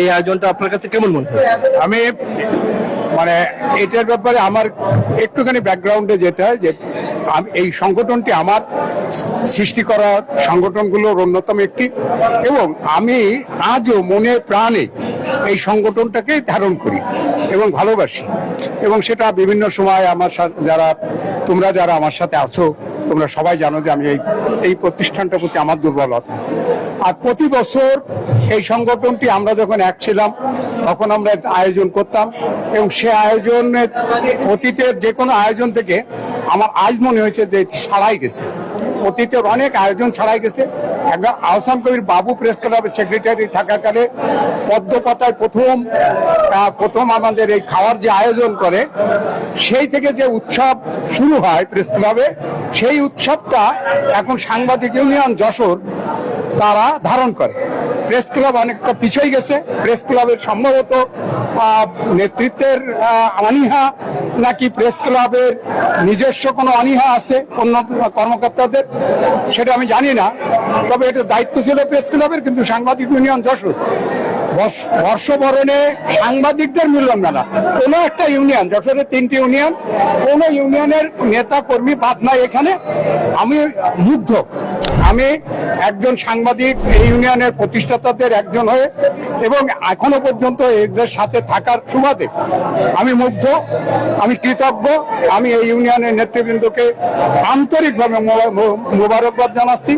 এই আয়োজনটা আপনার কাছে কেমন মনে হয়েছে? আমি মানে এটার ব্যাপারে আমার একটুখানি ব্যাকগ্রাউন্ডে যেতে হয় যে এই সংগঠনটি আমার সৃষ্টি করা সংগঠনগুলোর অন্যতম একটি, এবং আমি আজও মনে প্রাণে এই সংগঠনটাকে ধারণ করি এবং ভালোবাসি। এবং সেটা বিভিন্ন সময় আমার সাথে যারা আমার সাথে আছো তোমরা সবাই জানো যে আমি এই প্রতিষ্ঠানটার প্রতি আমার দুর্বলতা। আর প্রতি বছর এই সংগঠনটি আমরা যখন এক ছিলাম তখন আমরা আয়োজন করতাম, এবং সে আয়োজনের অতীতের যে কোনো আয়োজন থেকে আমার আজ মনে হয়েছে যে এটি ছাড়াই গেছে। অতীতের অনেক আয়োজন ছাড়াই গেছে। একবার আহসান কবির বাবু প্রেস ক্লাবের সেক্রেটারি থাকাকালে পদ্মপাতায় প্রথম আমাদের এই খাওয়ার যে আয়োজন করে, সেই থেকে যে উৎসব শুরু হয় প্রেস ক্লাবে, সেই উৎসবটা এখন সাংবাদিক ইউনিয়ন যশোর তারা ধারণ করে। প্রেস ক্লাব অনেকটা পিছিয়ে গেছে। প্রেস ক্লাবের সম্ভবত নেতৃত্বের অনীহা নাকি প্রেস ক্লাবের নিজস্ব কোনো অনীহা আছে অন্য কর্মকর্তাদের, সেটা আমি জানি না। তবে এটা দায়িত্ব ছিল প্রেস ক্লাবের, কিন্তু সাংবাদিক ইউনিয়ন যশোর বর্ষবরণে সাংবাদিকদের মিলন মেলা, কোনো একটা ইউনিয়ন, যশোরের 3টি ইউনিয়ন, কোনো ইউনিয়নের নেতা কর্মী বাদ নাই এখানে। আমি মুগ্ধ, আমি একজন সাংবাদিক এই ইউনিয়নের প্রতিষ্ঠাতাদের একজন হয়ে এবং এখনো পর্যন্ত এদের সাথে থাকার সুবাদে আমি মুগ্ধ, আমি কৃতজ্ঞ। আমি এই ইউনিয়নের নেতৃবৃন্দকে আন্তরিকভাবে মোবারকবাদ জানাচ্ছি।